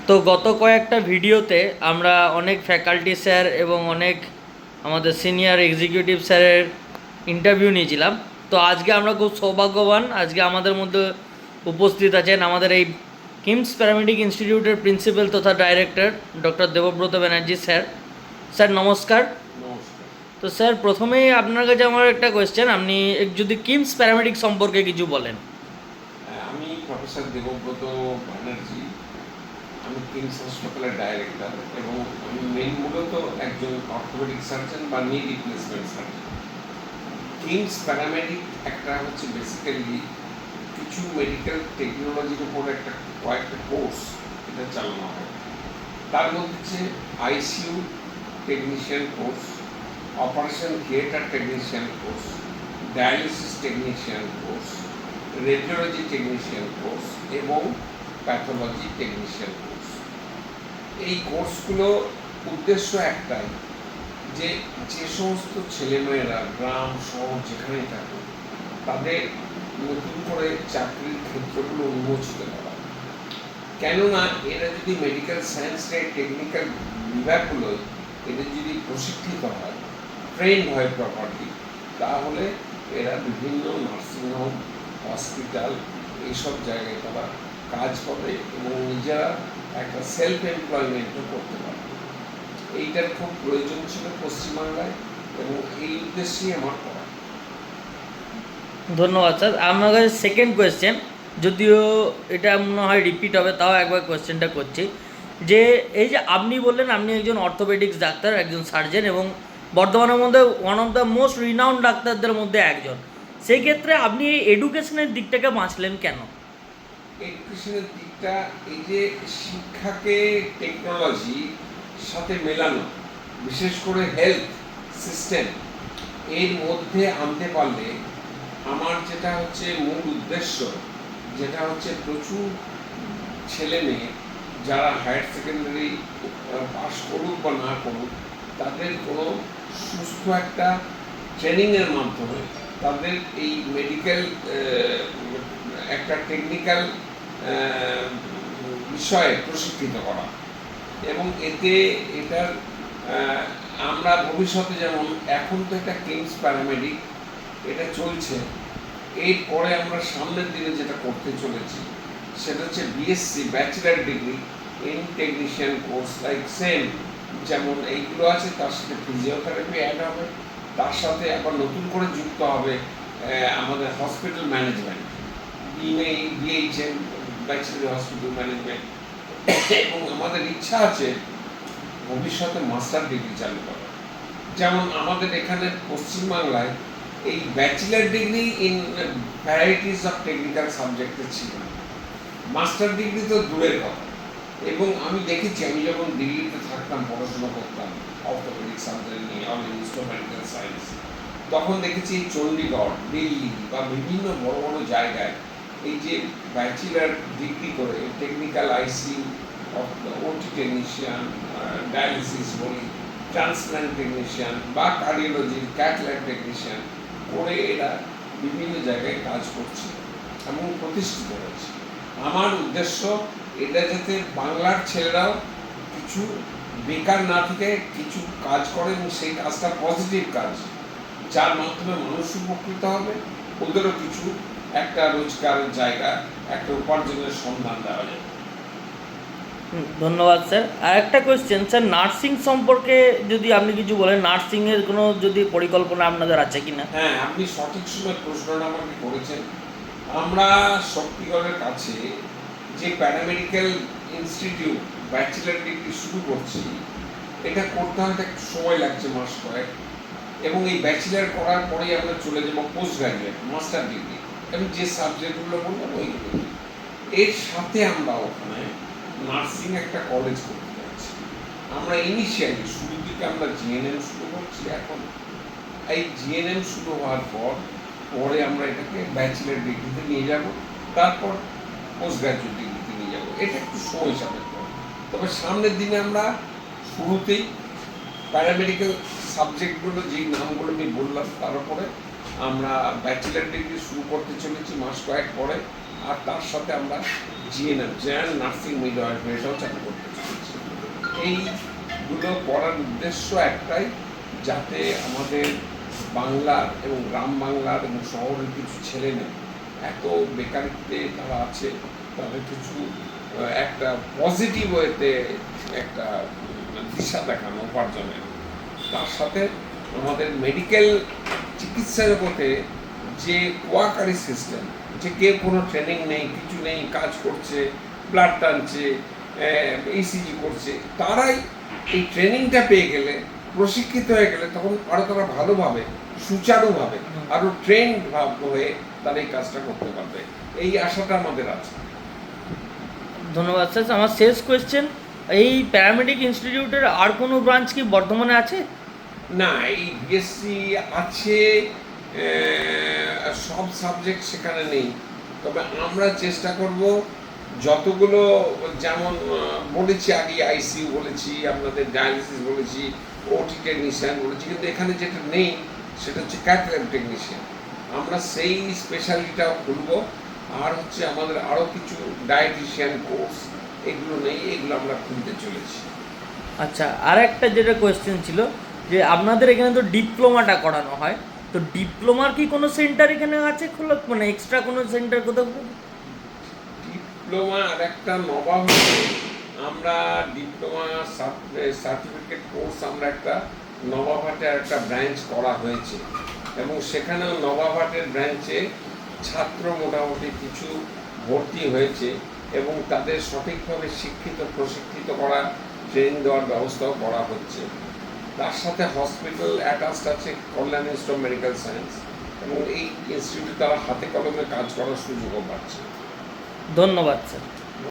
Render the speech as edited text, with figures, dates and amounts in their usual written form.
তো গত কয়েকটা ভিডিওতে আমরা অনেক ফ্যাকাল্টি স্যার এবং অনেক আমাদের সিনিয়র এক্সিকিউটিভ স্যারের ইন্টারভিউ নিয়েছিলাম। তো আজকে আমরা খুব সৌভাগ্যবান, আজকে আমাদের মধ্যে উপস্থিত আছেন আমাদের এই কিমস প্যারামেডিক ইনস্টিটিউটের প্রিন্সিপাল তথা director doctor Debabrata Banerjee sir. Sir নমস্কার। নমস্কার। তো স্যার প্রথমেই আপনার কাছে আমার একটা কোয়েশ্চেন, আপনি যদি কিমস প্যারামেডিক সম্পর্কে কিছু বলেন। আমি প্রফেসর দেবব্রত ব্যানার্জি। আমি কিংস হাসপাতালের ডাইরেক্টর এবং আমি মূলত একজন অর্থোপেডিক সার্জন বা নি রিপ্লেসমেন্ট সার্জন। কিংস প্যারামেডিক একটা হচ্ছে বেসিক্যালি কিছু মেডিকেল টেকনোলজির উপর কয়েকটা কোর্স এটা চালানো হয়। তার মধ্যে হচ্ছে ICU technician course, operation theatre technician course, dialysis technician course, radiology technician course এবং প্যাথোলজি টেকনিশিয়ান কোর্স। এই কোর্সগুলো উদ্দেশ্য একটাই, যে যে সমস্ত ছেলেমেয়েরা গ্রাম শহর যেখানেই থাকুক তাদের নতুন করে চাকরির ক্ষেত্রগুলো উন্মোচিত করা। কেননা এরা যদি মেডিকেল সায়েন্সের টেকনিক্যাল বিভাগগুলোয় এদের যদি প্রশিক্ষিত হয়, ট্রেন্ড হয় প্রপারলি, তাহলে এরা বিভিন্ন নার্সিংহোম, হসপিটাল এইসব জায়গায় তারা কাজ করে এবং নিজেরা একটা সেলফ এমপ্লয়মেন্টও করতে পারে। এইটার খুব প্রয়োজন ছিল পশ্চিমবাংলায় এবং এই উদ্দেশ্যেই আমার করা। ধন্যবাদ স্যার। আমার কাছে সেকেন্ড কোয়েশ্চেন, যদিও এটা মনে হয় রিপিট হবে, তাও একবার কোয়েশ্চেনটা করছি, যে এই যে আপনি বললেন আপনি একজন অর্থোপেডিক্স ডাক্তার, একজন সার্জন এবং বর্ধমানের মধ্যে one of the most renowned ডাক্তারদের মধ্যে একজন, সেই ক্ষেত্রে আপনি এই এডুকেশনের দিকটাকে বাঁচলেন কেন? এডুকেশনের দিকটা, এই যে শিক্ষাকে টেকনোলজির সাথে মেলানো, বিশেষ করে হেলথ সিস্টেম এর মধ্যে আনতে পারলে আমার যেটা হচ্ছে মূল উদ্দেশ্য, যেটা হচ্ছে প্রচুর ছেলে মেয়ে যারা হায়ার সেকেন্ডারি পাস করুক বা না করুক, তাদের কোনো সুস্থ একটা ট্রেনিংয়ের মাধ্যমে তাদের এই মেডিকেল একটা টেকনিক্যাল বিষয়ে প্রশিক্ষিত করা এবং এটার আমরা ভবিষ্যতে, যেমন এখন তো এটা কিংস প্যারামেডিক এটা চলছে, এরপরে আমরা সামনের দিনে যেটা করতে চলেছি সেটা হচ্ছে BSc bachelor degree in technician course, like same যেমন এইগুলো আছে, তার সাথে ফিজিওথেরাপি অ্যাড হবে, তার সাথে আবার নতুন করে যুক্ত হবে আমাদের hospital management, BHM bachelor hospital management, এবং আমাদের ইচ্ছা আছে ভবিষ্যতে মাস্টার ডিগ্রি চালু করা। যেমন আমাদের এখানে পশ্চিমবাংলায় এই bachelor degree in varieties of technical সাবজেক্টে ছিল, মাস্টার ডিগ্রি তো দূরের কথা। এবং আমি দেখেছি, আমি যখন দিল্লিতে থাকতাম, পড়াশোনা করতাম অর্থোপেডিক সার্জারি নিয়ে, ইনস্ট্রুমেন্টাল সায়েন্স, তখন দেখেছি চণ্ডীগড়, দিল্লি বা বিভিন্ন বড় বড় জায়গায় এই যে ব্যাচেলার ডিগ্রি করে টেকনিক্যাল আইসিইউ, ওটি টেকনিশিয়ান, ডায়ালিসিস বলি, ট্রান্সপ্ল্যান্ট টেকনিশিয়ান বা কার্ডিওলজি ক্যাথল্যাব টেকনিশিয়ান করে এরা বিভিন্ন জায়গায় কাজ করছে এবং প্রতিষ্ঠিত হয়েছে। আমার উদ্দেশ্য এটা যাতে বাংলার ছেলেরাও কিছু বেকার না থেকে কিছু কাজ করে এবং সেই কাজটা পজিটিভ কাজ, যার মাধ্যমে মানুষ উপকৃত হবে, ওদেরও কিছু একটা রোজগারের জায়গা, একটা উপার্জনের সন্ধান দেওয়া যাবে। ধন্যবাদ স্যার। আর একটা কোয়েশ্চেন স্যার, নার্সিং সম্পর্কে যদি আপনি কিছু বলেন, নার্সিংয়ের কোনো যদি পরিকল্পনা আপনাদের আছে কি না? হ্যাঁ, আপনি সঠিক সময় প্রশ্নটা আমাকে করেছেন। আমরা শক্তিগড়ের কাছে যে প্যারামেডিক্যাল ইনস্টিটিউট ব্যাচেলার ডিগ্রি শুরু করছি, এটা করতে হয়তো একটু সময় লাগছে, মাস কয়েক, এবং এই ব্যাচেলার করার পরেই আমরা চলে যাবো পোস্ট গ্রাজুয়েট মাস্টার ডিগ্রি, আমি যে সাবজেক্টগুলো বললাম ওইগুলো। এর সাথে আমরা ওখানে নার্সিং একটা কলেজ করতে যাচ্ছি। আমরা ইনিশিয়ালি শুরুর দিকে আমরা জিএনএম শুরু করছি। এখন এই জিএনএম শুরু হওয়ার পরে আমরা এটাকে ব্যাচেলার ডিগ্রিতে নিয়ে যাব, তারপর পোস্ট গ্রাজুয়েট ডিগ্রিতে নিয়ে যাব। এটা একটু সময় সাপেক্ষ, তবে সামনের দিনে আমরা শুরুতেই প্যারামেডিক্যাল সাবজেক্টগুলো যেই নামগুলো আমি বললাম তার উপরে আমরা ব্যাচেলার ডিগ্রি শুরু করতে চলেছি মাস কয়েক পরে, আর তার সাথে আমরা জিএনএম, জেনারেল নার্সিং মিডওয়াইফারি, এটাও চালু করতে চলেছি। এইগুলো করার উদ্দেশ্য একটাই, যাতে আমাদের বাংলার এবং গ্রাম বাংলার এবং শহরের কিছু ছেলে মেয়ে এত বেকারিত্বে তারা আছে, তাদের কিছু একটা পজিটিভ ওয়েতে একটা দিশা দেখানো উপার্জনের। তার সাথে আমাদের মেডিকেল চিকিৎসা জগতে যে কোয়াকারি সিস্টেম, যে কেউ কোনো ট্রেনিং নেই, কিছু নেই, কাজ করছে, ব্লাড টানছে, ইসিজি করছে, তারাই এই ট্রেনিংটা পেয়ে গেলে, প্রশিক্ষিত হয়ে গেলে, তখন আরও তারা ভালোভাবে, সুচারুভাবে, আরও ট্রেন্ড ভাব হয়ে তারা এই কাজটা করতে পারবে, এই আশাটা আমাদের আছে। ধন্যবাদ স্যার। আমার শেষ কোয়েশ্চেন, এই প্যারামেডিক ইনস্টিটিউটের আর কোনো ব্রাঞ্চ কি বর্ধমানে আছে? না, এই বিএসসি আছে, সব সাবজেক্ট সেখানে নেই, তবে আমরা চেষ্টা করব যতগুলো, যেমন বলেছি আগে আইসিইউ বলেছি, আপনাদের ডায়ালিসিস বলেছি, ওটি টেকনিশিয়ান বলেছি, কিন্তু এখানে যেটা নেই সেটা হচ্ছে ক্যাথল্যাব টেকনিশিয়ান। আমরা সেই স্পেশালিটিটাও খুলব। আর হচ্ছে আমাদের আরও কিছু ডায়েটিশিয়ান কোর্স, এগুলো নেই, এগুলো আমরা খুলতে চলেছি। আচ্ছা, আর একটা যেটা কোয়েশ্চেন ছিল, যে আপনাদের এখানে তো ডিপ্লোমাটা করানো হয়, তো ডিপ্লোমার কি কোনো সেন্টার এখানে আছে খোলা, মানে এক্সট্রা কোনো সেন্টার কোথাও? ডিপ্লোমা আর একটা নবাবে আমরা ডিপ্লোমা সার্টিফিকেট কোর্স আমরা একটা নবাবহাটে একটা ব্রাঞ্চ করা হয়েছে, এবং সেখানেও নবাবহাটের ব্রাঞ্চে ছাত্র মোটামুটি কিছু ভর্তি হয়েছে, এবং তাদের সঠিকভাবে শিক্ষিত প্রশিক্ষিত করা, ট্রেনিং দেওয়ার ব্যবস্থাও করা হচ্ছে। তার সাথে হসপিটাল অ্যাটাচড আছে কল্যাণ ইনস্টিটিউট অফ মেডিকেল সায়েন্স, এবং এই ইনস্টিটিউটে তারা হাতে কলমে কাজ করার সুযোগও পাচ্ছে। ধন্যবাদ স্যার।